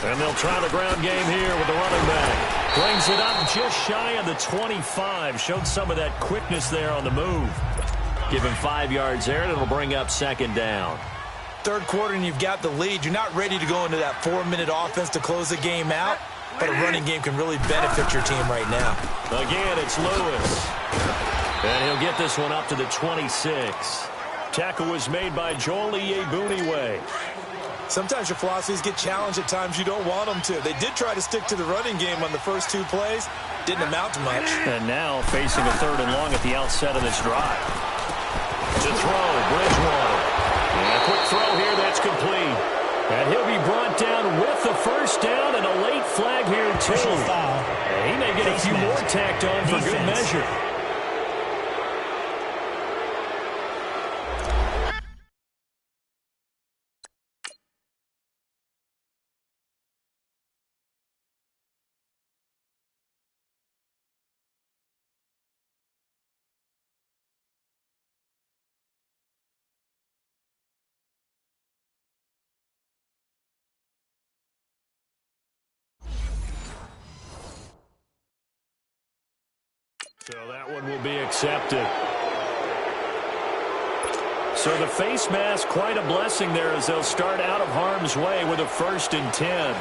And they'll try the ground game here with the running back. Brings it up just shy of the 25. Showed some of that quickness there on the move. Give him 5 yards there, and it'll bring up second down. Third quarter, and you've got the lead. You're not ready to go into that 4-minute offense to close the game out, but a running game can really benefit your team right now. Again, it's Lewis. And he'll get this one up to the 26. Tackle was made by Joel Iyiegbuniwe. Sometimes your philosophies get challenged at times you don't want them to. They did try to stick to the running game on the first 2 plays. Didn't amount to much. And now facing a 3rd and long at the outset of this drive. To throw, Bridgewater. And a quick throw here that's complete. And he'll be brought down with the first down and a late flag here too. Foul. And he may get a few more tacked on for good measure. So that one will be accepted. So the face mask, quite a blessing there as they'll start out of harm's way with a 1st and 10.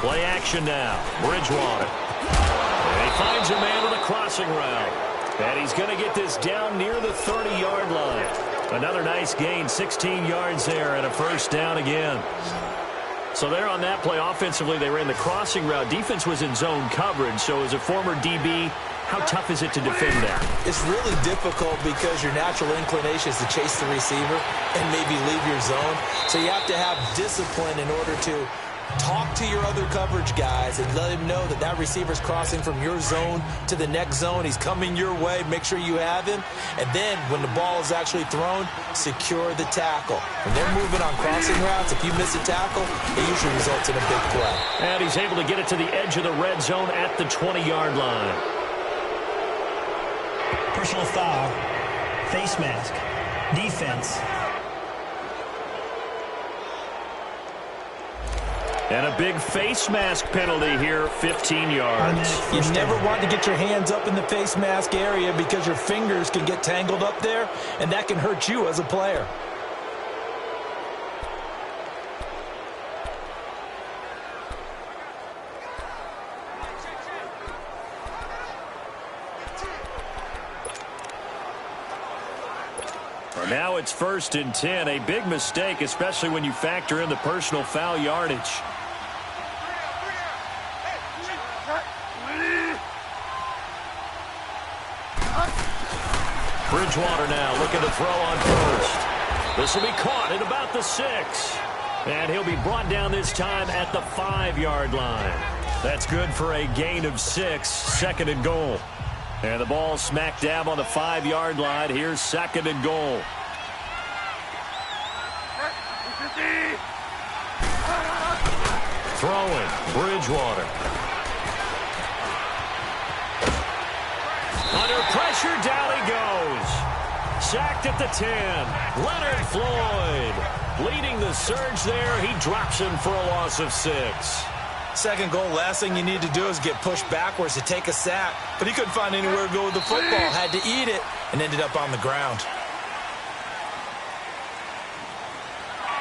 Play action now. Bridgewater. And he finds a man with a crossing route. And he's going to get this down near the 30-yard line. Another nice gain, 16 yards there, and a first down again. So there on that play, offensively, they ran the crossing route. Defense was in zone coverage. So as a former DB, how tough is it to defend that? It's really difficult because your natural inclination is to chase the receiver and maybe leave your zone. So you have to have discipline in order to Talk to your other coverage guys and let him know that that receiver's crossing from your zone to the next zone. He's coming your way. Make sure you have him. And then when the ball is actually thrown, secure the tackle. When they're moving on crossing routes, if you miss a tackle, it usually results in a big play. And he's able to get it to the edge of the red zone at the 20-yard line. Personal foul. Face mask. Defense. And a big face mask penalty here, 15 yards. You never want to get your hands up in the face mask area because your fingers can get tangled up there, and that can hurt you as a player. Now it's 1st and 10, a big mistake, especially when you factor in the personal foul yardage. Bridgewater now looking to throw on first. This will be caught at about the 6. And he'll be brought down this time at the 5-yard line. That's good for a gain of 6, 2nd and goal. And the ball smack dab on the 5-yard line. Here's 2nd and goal. Throwing, Bridgewater. Under pressure, down he goes. Sacked at the 10. Leonard Floyd leading the surge there. He drops him for a loss of 6. 2nd goal, last thing you need to do is get pushed backwards to take a sack. But he couldn't find anywhere to go with the football. Had to eat it and ended up on the ground.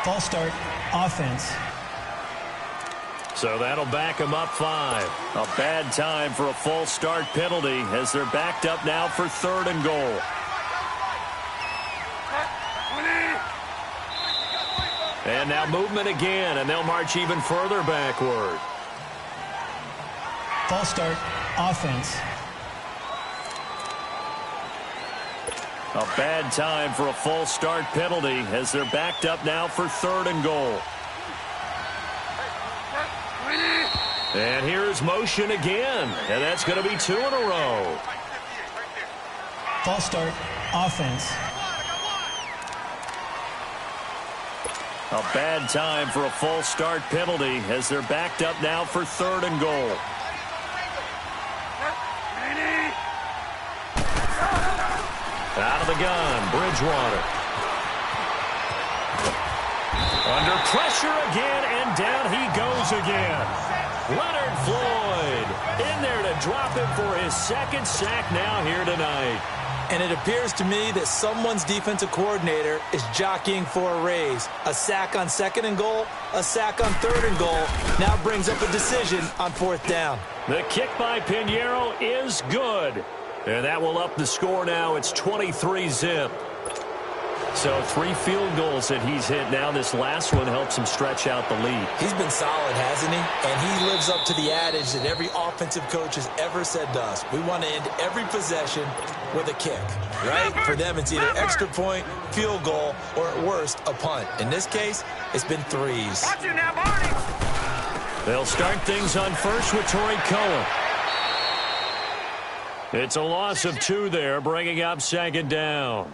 False start. Offense. So that'll back him up 5. A bad time for a false start penalty as they're backed up now for 3rd and goal. And now movement again, and they'll march even further backward. False start. Offense. A bad time for a false start penalty as they're backed up now for 3rd and goal. And here's motion again, and that's going to be 2 in a row. False start. Offense. A bad time for a false start penalty as they're backed up now for 3rd and goal. Out of the gun, Bridgewater. Under pressure again, and down he goes again. Leonard Floyd in there to drop him for his 2nd sack now here tonight. And it appears to me that someone's defensive coordinator is jockeying for a raise. A sack on 2nd and goal, a sack on 3rd and goal. Now brings up a decision on 4th down. The kick by Pinheiro is good. And that will up the score now. It's 23-zip. So 3 field goals that he's hit now. This last one helps him stretch out the lead. He's been solid, hasn't he? And he lives up to the adage that every offensive coach has ever said to us. We want to end every possession with a kick, right? For them, it's either extra point, field goal, or at worst, a punt. In this case, it's been 3s. Watch it now, Barney. They'll start things on first with Torrey Cohen. It's a loss of 2 there, bringing up 2nd down.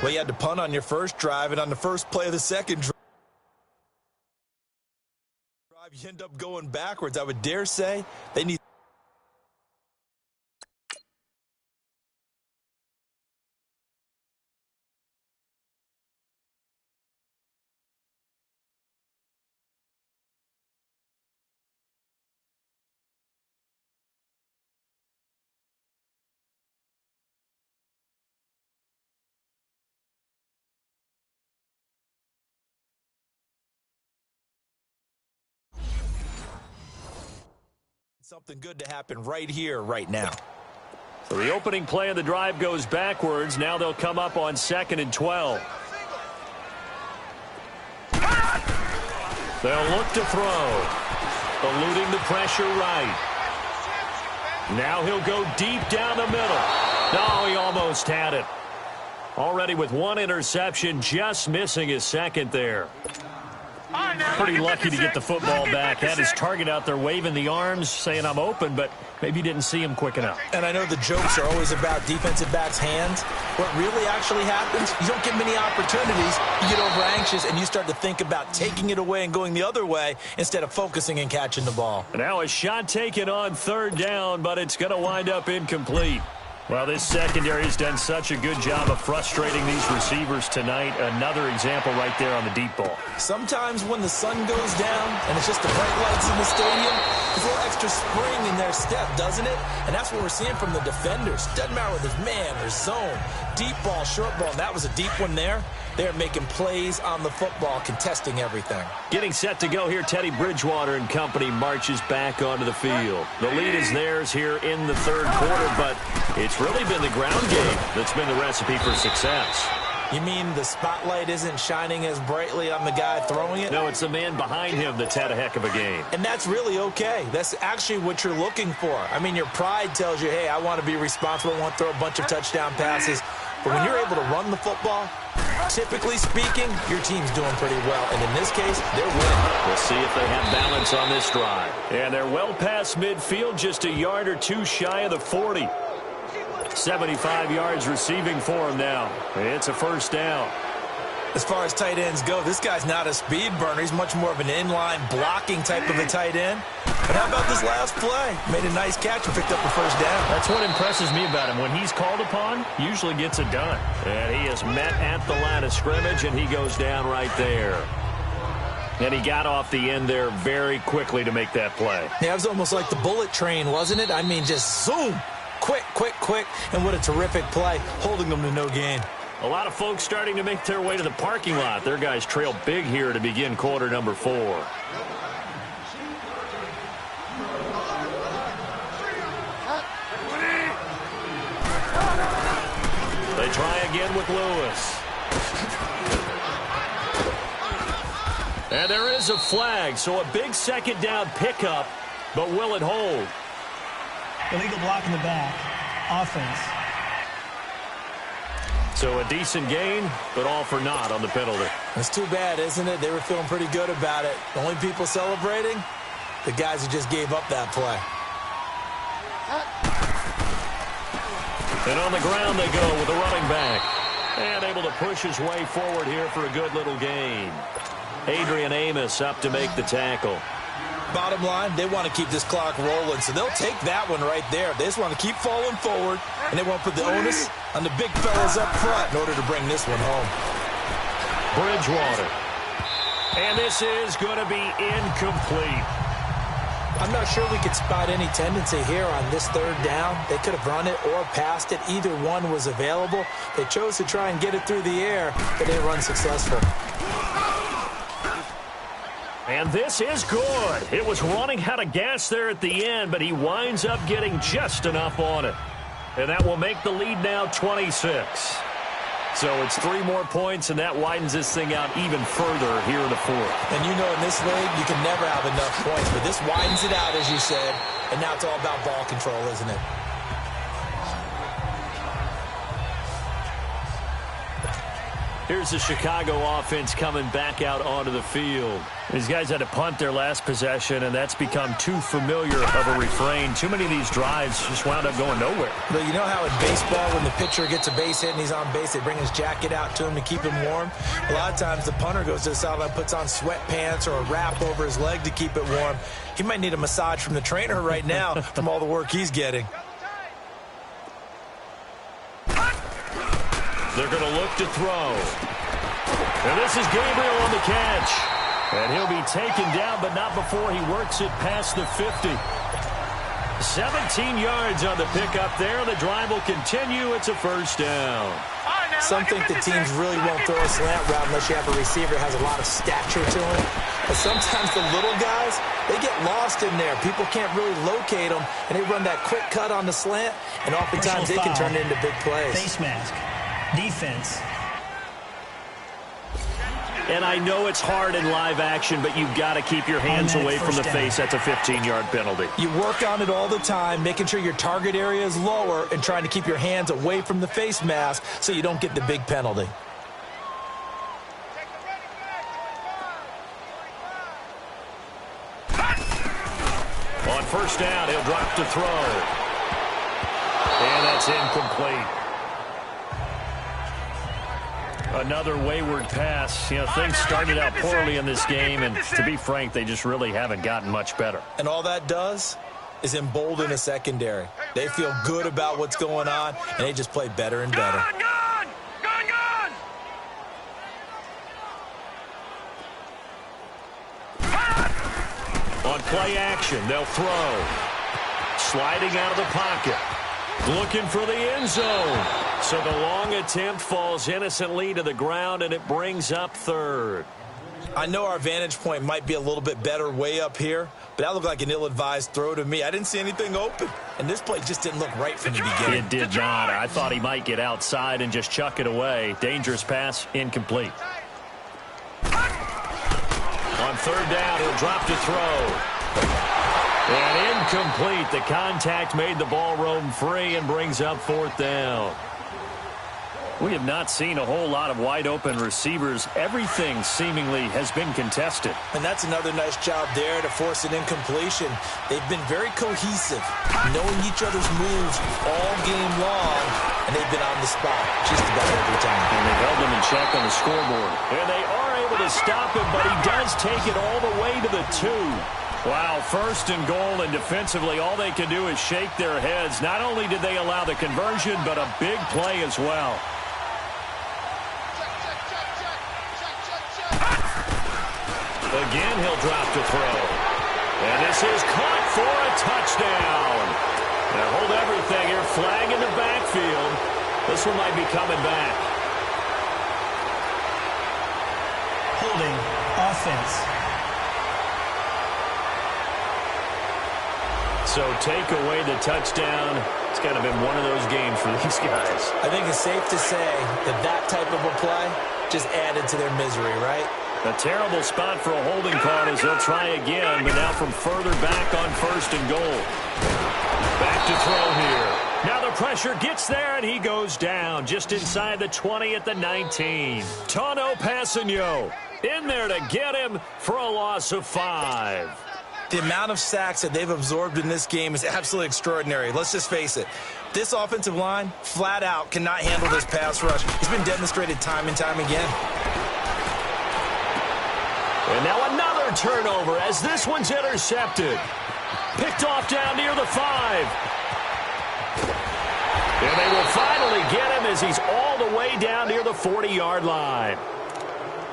Well, you had to punt on your first drive, and on the first play of the second drive, you end up going backwards. I would dare say they need. Something good to happen right here, right now. So the opening play of the drive goes backwards. Now they'll come up on 2nd and 12. They'll look to throw. Eluding the pressure right. Now he'll go deep down the middle. No, he almost had it. Already with 1 interception, just missing his 2nd there. Pretty lucky to get the football back. Had his target out there waving the arms, saying I'm open, but maybe didn't see him quick enough. And I know the jokes are always about defensive backs' hands. What really actually happens, you don't get many opportunities. You get over anxious, and you start to think about taking it away and going the other way instead of focusing and catching the ball. Now a shot taken on third down, but it's going to wind up incomplete. Well, this secondary has done such a good job of frustrating these receivers tonight. Another example right there on the deep ball. Sometimes when the sun goes down and it's just the bright lights in the stadium, there's a little extra spring in their step, doesn't it? And that's what we're seeing from the defenders. Doesn't matter whether it's man or zone, deep ball, short ball. And that was a deep one there. They're making plays on the football, contesting everything. Getting set to go here, Teddy Bridgewater and company marches back onto the field. The lead is theirs here in the third quarter, but it's really been the ground game that's been the recipe for success. You mean the spotlight isn't shining as brightly on the guy throwing it? No, it's the man behind him that's had a heck of a game. And that's really okay. That's actually what you're looking for. I mean, your pride tells you, hey, I want to be responsible. I want to throw a bunch of touchdown passes. But when you're able to run the football, typically speaking, your team's doing pretty well. And in this case, they're winning. We'll see if they have balance on this drive. And they're well past midfield, just a yard or two shy of the 40. 75 yards receiving for him now. It's a first down. As far as tight ends go, this guy's not a speed burner. He's much more of an inline blocking type of a tight end. But how about this last play? Made a nice catch and picked up the first down. That's what impresses me about him. When he's called upon, usually gets it done. And he is met at the line of scrimmage, and he goes down right there. And he got off the end there very quickly to make that play. Yeah, it was almost like the bullet train, wasn't it? I mean, just zoom. Quick, quick, quick. And what a terrific play, holding them to no gain. A lot of folks starting to make their way to the parking lot. Their guys trail big here to begin quarter number 4. They try again with Lewis. And there is a flag, so a big second down pickup, but will it hold? Illegal block in the back. Offense. So a decent gain, but all for naught on the penalty. It's too bad, isn't it? They were feeling pretty good about it. The only people celebrating, the guys who just gave up that play. And on the ground they go with the running back. And able to push his way forward here for a good little gain. Adrian Amos up to make the tackle. Bottom line, they want to keep this clock rolling, so they'll take that one right there. They just want to keep falling forward, and they won't put the onus on the big fellas up front in order to bring this one home. Bridgewater. And this is going to be incomplete. I'm not sure we could spot any tendency here on this third down. They could have run it or passed it. Either one was available. They chose to try and get it through the air, but they run successful. And this is good. It was running out of gas there at the end, but he winds up getting just enough on it. And that will make the lead now 26. So it's 3 more points, and that widens this thing out even further here in the fourth. And you know in this league, you can never have enough points, but this widens it out, as you said, and now it's all about ball control, isn't it? Here's the Chicago offense coming back out onto the field. These guys had to punt their last possession, and that's become too familiar of a refrain. Too many of these drives just wound up going nowhere. But you know how in baseball, when the pitcher gets a base hit and he's on base, they bring his jacket out to him to keep him warm? A lot of times the punter goes to the sideline, puts on sweatpants or a wrap over his leg to keep it warm. He might need a massage from the trainer right now from all the work he's getting. They're going to look to throw. And this is Gabriel on the catch. And he'll be taken down, but not before he works it past the 50. 17 yards on the pickup there. The drive will continue. It's a first down. Some think the teams really won't throw a slant route unless you have a receiver that has a lot of stature to him. But sometimes the little guys, they get lost in there. People can't really locate them, and they run that quick cut on the slant, and oftentimes they can turn it into big plays. Face mask. Defense. And I know it's hard in live action, but you've got to keep your hands away from the face. That's a 15-yard penalty. You work on it all the time, making sure your target area is lower and trying to keep your hands away from the face mask so you don't get the big penalty. On first down, he'll drop to throw. And that's incomplete. Another wayward pass. You know, things started out poorly in this game, and to be frank, they just really haven't gotten much better. And all that does is embolden a secondary. They feel good about what's going on, and they just play better and better. Gun! On play action, they'll throw. Sliding out of the pocket. Looking for the end zone. So the long attempt falls innocently to the ground, and it brings up third. I know our vantage point might be a little bit better way up here, but that looked like an ill-advised throw to me. I didn't see anything open, and this play just didn't look right from the beginning. It did not. I thought he might get outside and just chuck it away. Dangerous pass, incomplete. On third down, he'll drop to throw. And incomplete. The contact made the ball roam free and brings up fourth down. We have not seen a whole lot of wide-open receivers. Everything seemingly has been contested. And that's another nice job there to force an incompletion. They've been very cohesive, knowing each other's moves all game long, and they've been on the spot just about every time. And they've held them in check on the scoreboard. And they are able to stop him, but he does take it all the way to the 2. Wow, first and goal, and defensively all they can do is shake their heads. Not only did they allow the conversion, but a big play as well. Again, he'll drop to throw. And this is caught for a touchdown. Now hold everything here. Flag in the backfield. This one might be coming back. Holding offense. So take away the touchdown. It's kind of been one of those games for these guys. I think it's safe to say that that type of a play just added to their misery, right? A terrible spot for a holding call as they'll try again, but now from further back on first and goal. Back to throw here. Now the pressure gets there, and he goes down just inside the 20 at the 19. Tano Passanio in there to get him for a loss of 5. The amount of sacks that they've absorbed in this game is absolutely extraordinary. Let's just face it. This offensive line, flat out, cannot handle this pass rush. It's been demonstrated time and time again. And now another turnover as this one's intercepted. Picked off down near the 5. And they will finally get him as he's all the way down near the 40-yard line.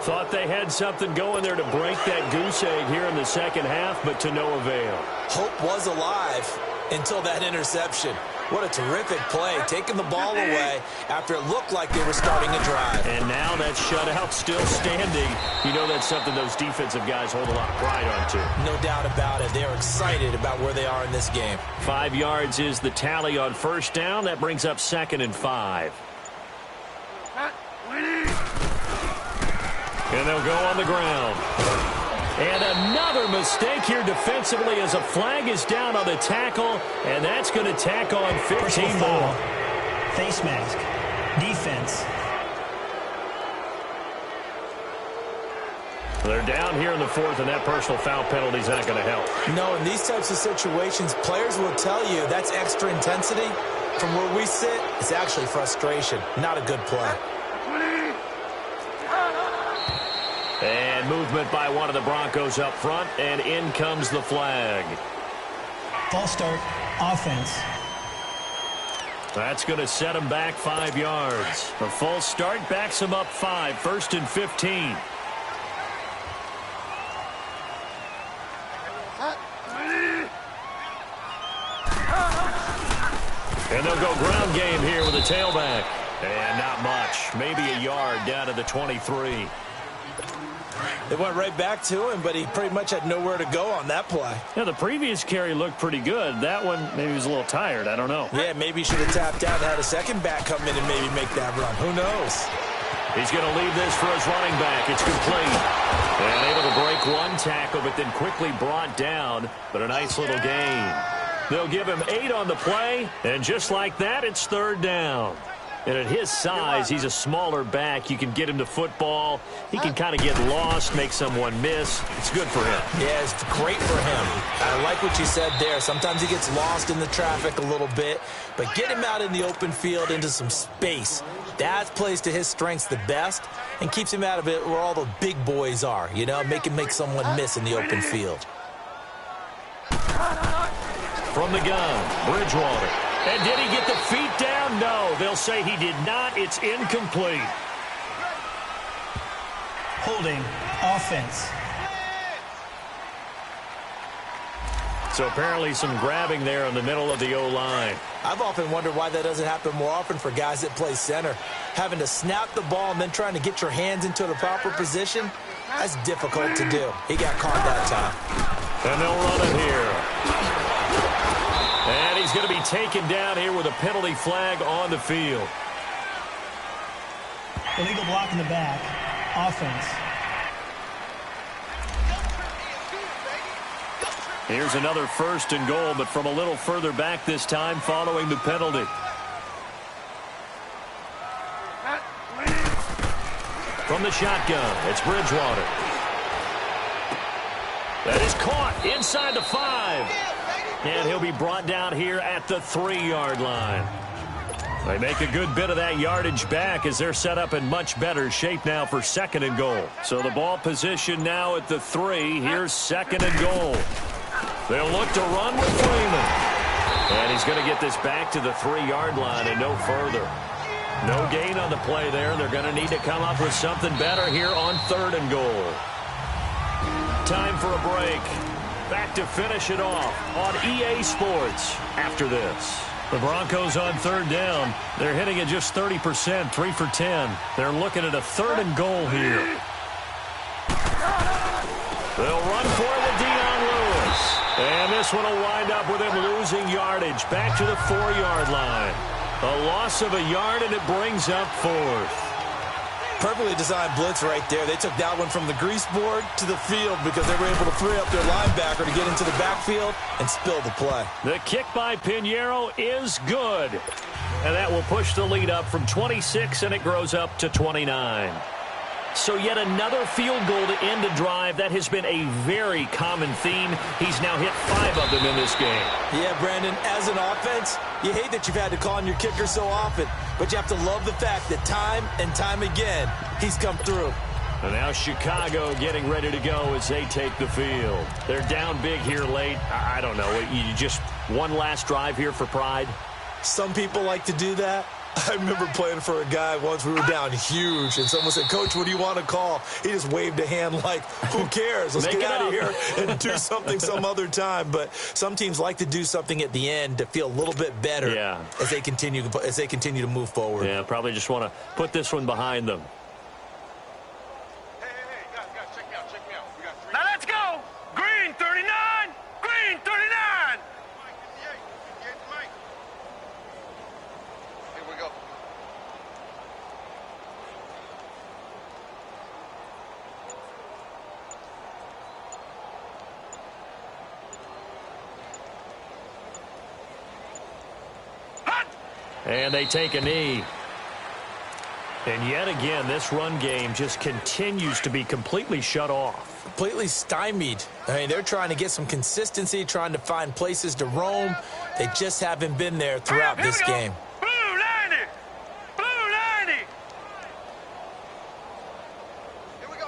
Thought they had something going there to break that goose egg here in the second half, but to no avail. Hope was alive until that interception. What a terrific play, taking the ball away after it looked like they were starting a drive. And now that shutout still standing. You know that's something those defensive guys hold a lot of pride onto. No doubt about it. They are excited about where they are in this game. 5 yards is the tally on first down. That brings up 2nd and 5. And they'll go on the ground. And another mistake here defensively as a flag is down on the tackle, and that's going to tack on 15 more. Face mask. Defense. They're down here in the 4th, and that personal foul penalty is not going to help. No, in these types of situations, players will tell you that's extra intensity. From where we sit, it's actually frustration. Not a good play. And movement by one of the Broncos up front, and in comes the flag. False start. Offense. That's going to set him back 5 yards. A false start backs him up 5, 1st and 15. And they'll go ground game here with a tailback. And not much. Maybe a yard down to the 23. They went right back to him, but he pretty much had nowhere to go on that play. Yeah, the previous carry looked pretty good. That one, maybe he was a little tired. I don't know. Yeah, maybe he should have tapped out and had a second back come in and maybe make that run. Who knows? He's going to leave this for his running back. It's complete. And able to break one tackle, but then quickly brought down. But a nice little gain. They'll give him 8 on the play, and just like that, it's 3rd down. And at his size, he's a smaller back. You can get him to football. He can kind of get lost, make someone miss. It's good for him. Yeah, it's great for him. I like what you said there. Sometimes he gets lost in the traffic a little bit, but get him out in the open field into some space. That plays to his strengths the best and keeps him out of it where all the big boys are, you know, make someone miss in the open field. From the gun, Bridgewater. And did he get the feet down? No, they'll say he did not. It's incomplete. Holding, offense. So apparently some grabbing there in the middle of the O-line. I've often wondered why that doesn't happen more often for guys that play center. Having to snap the ball and then trying to get your hands into the proper position, that's difficult to do. He got caught that time. And they'll run it here. And he's going to be taken down here with a penalty flag on the field. Illegal block in the back. Offense. Here's another 1st and goal, but from a little further back this time following the penalty. From the shotgun, it's Bridgewater. That is caught inside the 5. And he'll be brought down here at the 3-yard line. They make a good bit of that yardage back as they're set up in much better shape now for 2nd and goal. So the ball position now at the 3. Here's 2nd and goal. They'll look to run with Freeman. And he's going to get this back to the 3-yard line and no further. No gain on the play there. They're going to need to come up with something better here on 3rd and goal. Time for a break. Back to finish it off on EA Sports after this. The Broncos on 3rd down. They're hitting at just 30%, 3 for 10. They're looking at a 3rd and goal here. They'll run for it with Dion Lewis. And this one will wind up with him losing yardage back to the 4-yard line. A loss of a yard, and it brings up 4th. Perfectly designed blitz right there. They took that one from the grease board to the field because they were able to free up their linebacker to get into the backfield and spill the play. The kick by Pinheiro is good. And that will push the lead up from 26, and it grows up to 29. So yet another field goal to end a drive. That has been a very common theme. He's now hit 5 of them in this game. Yeah, Brandon, as an offense, you hate that you've had to call on your kicker so often, but you have to love the fact that time and time again, he's come through. And now Chicago getting ready to go as they take the field. They're down big here late. I don't know. You just one last drive here for pride? Some people like to do that. I remember playing for a guy once. We were down huge, and someone said, "Coach, what do you want to call?" He just waved a hand like, who cares? Let's get out of here and do something some other time. But some teams like to do something at the end to feel a little bit better as they continue to move forward. Yeah, probably just want to put this one behind them. Hey, guys, check me out. We got 3. Now let's go. Green 39. Green 39. Here we go. And they take a knee. And yet again, this run game just continues to be completely shut off. Completely stymied. I mean, they're trying to get some consistency, trying to find places to roam. They just haven't been there throughout this game. Blue 90. Blue 90. Here we go.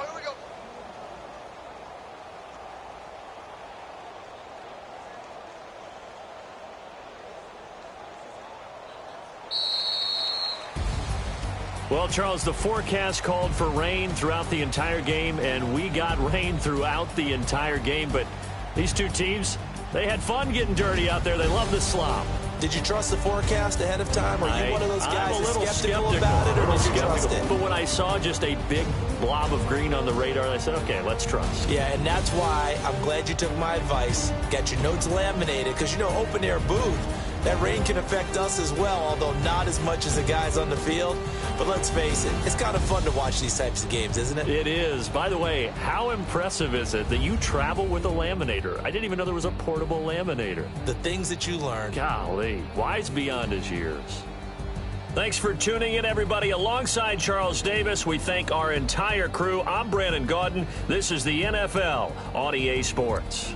Well, Charles, the forecast called for rain throughout the entire game, and we got rain throughout the entire game. But these two teams, they had fun getting dirty out there. They love the slop. Did you trust the forecast ahead of time? Are you one of those guys that's skeptical about it, or did you trust it? But when I saw just a big blob of green on the radar, I said, okay, let's trust. Yeah, and that's why I'm glad you took my advice. Got your notes laminated, because, you know, open air booth, that rain can affect us as well, although not as much as the guys on the field. But let's face it, it's kind of fun to watch these types of games, isn't it? It is. By the way, how impressive is it that you travel with a laminator? I didn't even know there was a portable laminator. The things that you learn. Golly, wise beyond his years. Thanks for tuning in, everybody. Alongside Charles Davis, we thank our entire crew. I'm Brandon Gaudin. This is the NFL on EA Sports.